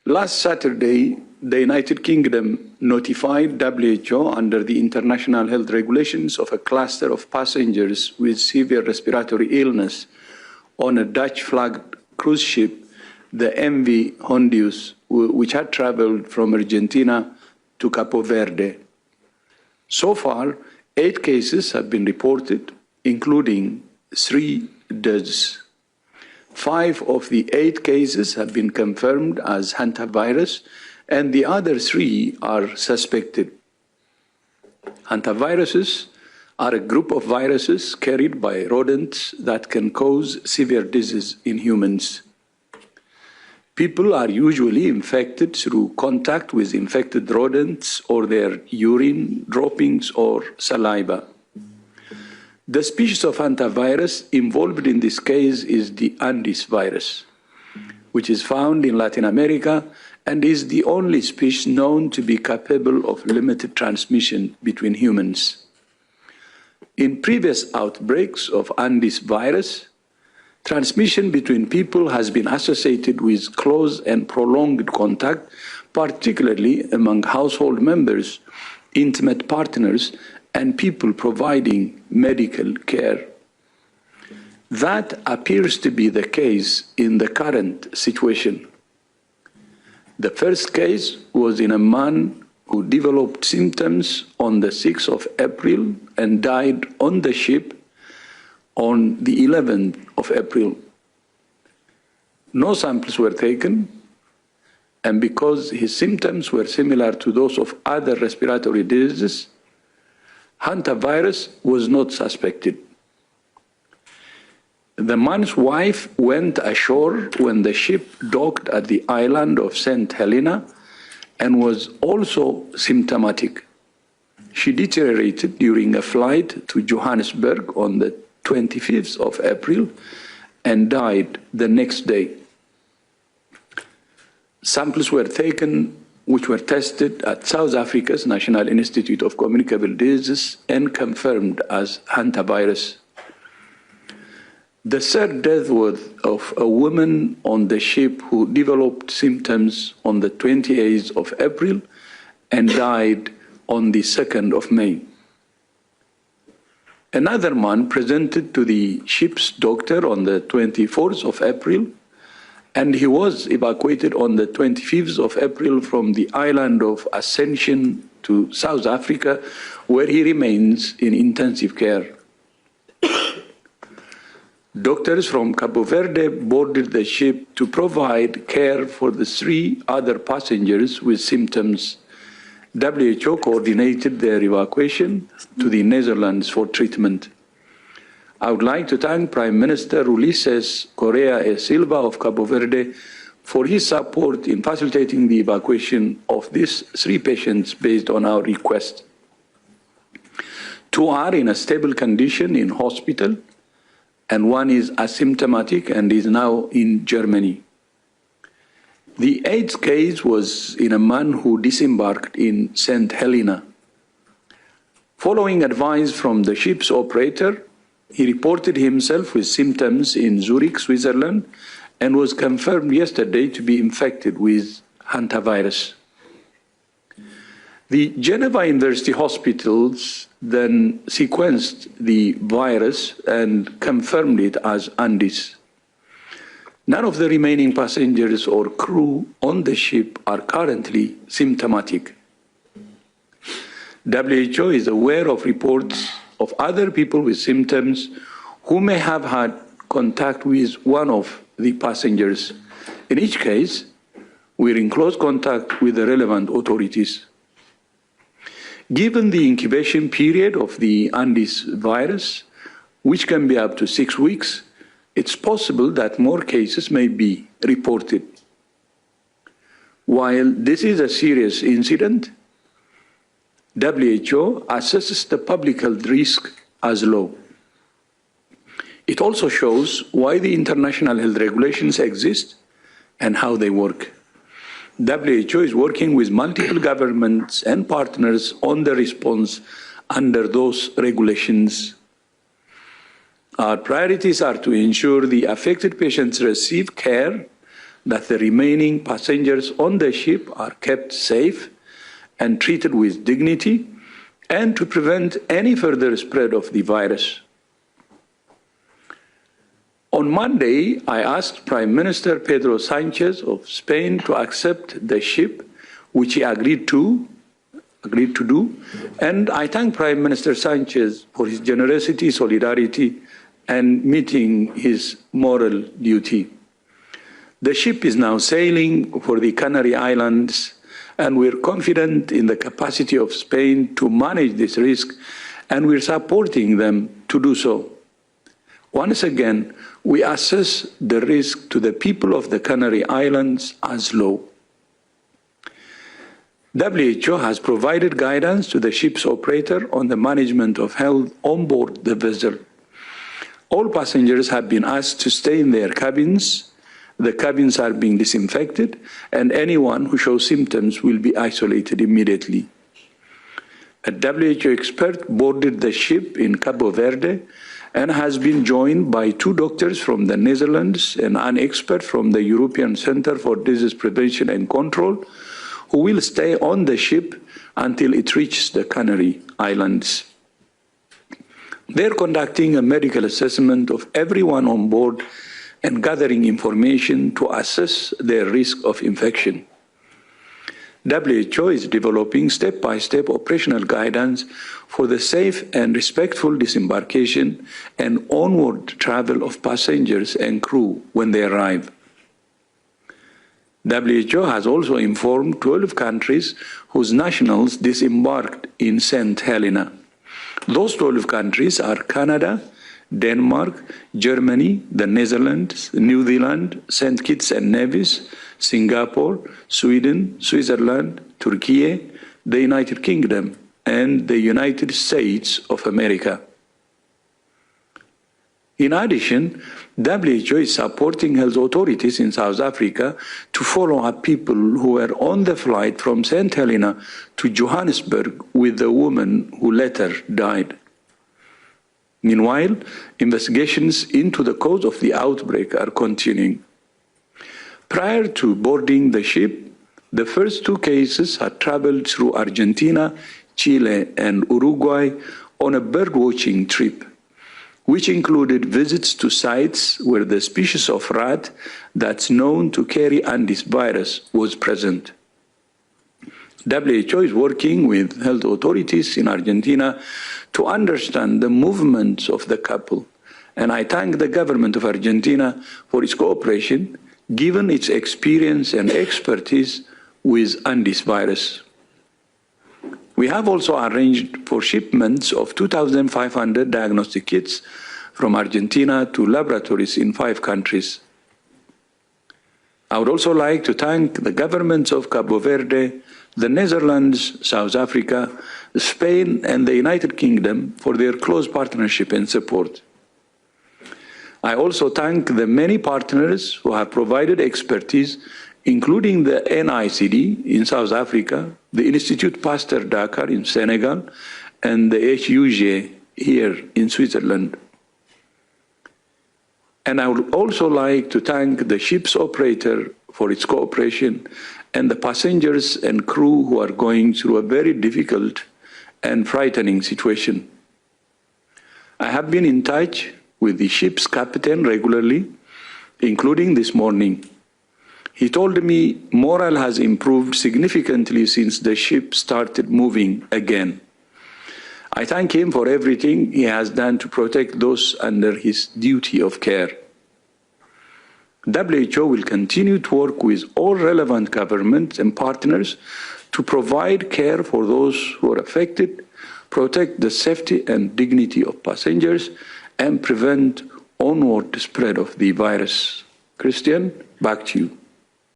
Last Saturday, the United Kingdom notified WHO under the international health regulations of a cluster of passengers with severe respiratory illness on a Dutch-flagged cruise ship, the MV Hondius, which had traveled from Argentina to Cape Verde. So far, 8 cases have been reported, including 3 deaths. 5 of the 8 cases have been confirmed as hantavirus, and the other 3 are suspected. Hantaviruses are a group of viruses carried by rodents that can cause severe disease in humans. People are usually infected through contact with infected rodents or their urine, droppings, or saliva. The species of hantavirus involved in this case is the Andes virus, which is found in Latin America and is the only species known to be capable of limited transmission between humans. In previous outbreaks of Andes virus, transmission between people has been associated with close and prolonged contact, particularly among household members, intimate partners, and people providing medical care. That appears to be the case in the current situation. The first case was in a man who developed symptoms on the 6th of April and died on the ship on the 11th of April. No samples were taken, and because his symptoms were similar to those of other respiratory diseases, hantavirus was not suspected. The man's wife went ashore when the ship docked at the island of St. Helena and was also symptomatic. She deteriorated during a flight to Johannesburg on the 25th of April and died the next day. Samples were taken which were tested at South Africa's National Institute of Communicable Diseases and confirmed as hantavirus. The third death was of a woman on the ship who developed symptoms on the 28th of April and died on the 2nd of May. Another man presented to the ship's doctor on the 24th of April, and he was evacuated on the 25th of April from the island of Ascension to South Africa, where he remains in intensive care. Doctors from Cape Verde boarded the ship to provide care for the 3 other passengers with symptoms. WHO coordinated their evacuation to the Netherlands for treatment. I would like to thank Prime Minister Ulisses Correa e Silva of Cape Verde for his support in facilitating the evacuation of these 3 patients based on our request. 2 are in a stable condition in hospital, and 1 is asymptomatic and is now in Germany. The 8th case was in a man who disembarked in St. Helena. Following advice from the ship's operator, he reported himself with symptoms in Zurich, Switzerland, and was confirmed yesterday to be infected with hantavirus. The Geneva University hospitals then sequenced the virus and confirmed it as Andes. None of the remaining passengers or crew on the ship are currently symptomatic. WHO is aware of reports of other people with symptoms who may have had contact with one of the passengers. In each case, we're in close contact with the relevant authorities. Given the incubation period of the Andes virus, which can be up to 6 weeks, it's possible that more cases may be reported. While this is a serious incident, WHO assesses the public health risk as low. It also shows why the international health regulations exist and how they work. WHO is working with multiple governments and partners on the response under those regulations. Our priorities are to ensure the affected patients receive care that the remaining passengers on the ship are kept safe and treated with dignity, and to prevent any further spread of the virus. On Monday, I asked Prime Minister Pedro Sanchez of Spain to accept the ship, which he agreed to do, and I thank Prime Minister Sanchez for his generosity, solidarity, and meeting his moral duty. The ship is now sailing for the Canary Islands, and we're confident in the capacity of Spain to manage this risk, and we're supporting them to do so. Once again, we assess the risk to the people of the Canary Islands as low. WHO has provided guidance to the ship's operator on the management of health on board the vessel. All passengers have been asked to stay in their cabins. The cabins are being disinfected, and anyone who shows symptoms will be isolated immediately. A WHO expert boarded the ship in Cabo Verde and has been joined by 2 doctors from the Netherlands and an expert from the European Center for Disease Prevention and Control, who will stay on the ship until it reaches the Canary Islands. They're conducting a medical assessment of everyone on board and gathering information to assess their risk of infection. WHO is developing step-by-step operational guidance for the safe and respectful disembarkation and onward travel of passengers and crew when they arrive. WHO has also informed 12 countries whose nationals disembarked in St. Helena. Those 12 countries are Canada, Denmark, Germany, the Netherlands, New Zealand, St. Kitts and Nevis, Singapore, Sweden, Switzerland, Turkey, the United Kingdom, and the United States of America. In addition, WHO is supporting health authorities in South Africa to follow up people who were on the flight from St. Helena to Johannesburg with the woman who later died. Meanwhile, investigations into the cause of the outbreak are continuing. Prior to boarding the ship, the first 2 cases had traveled through Argentina, Chile, and Uruguay on a bird-watching trip, which included visits to sites where the species of rat that's known to carry Andes virus was present. WHO is working with health authorities in Argentina to understand the movements of the couple, and I thank the government of Argentina for its cooperation, given its experience and expertise with Andes virus. We have also arranged for shipments of 2,500 diagnostic kits from Argentina to laboratories in 5 countries. I would also like to thank the governments of Cabo Verde, the Netherlands, South Africa, Spain, and the United Kingdom for their close partnership and support. I also thank the many partners who have provided expertise, including the NICD in South Africa, the Institut Pasteur Dakar in Senegal, and the HUG here in Switzerland. And I would also like to thank the ship's operator for its cooperation and the passengers and crew who are going through a very difficult and frightening situation. I have been in touch with the ship's captain regularly, including this morning. He told me morale has improved significantly since the ship started moving again. I thank him for everything he has done to protect those under his duty of care. WHO will continue to work with all relevant governments and partners to provide care for those who are affected, protect the safety and dignity of passengers, and prevent onward spread of the virus. Christian, back to you.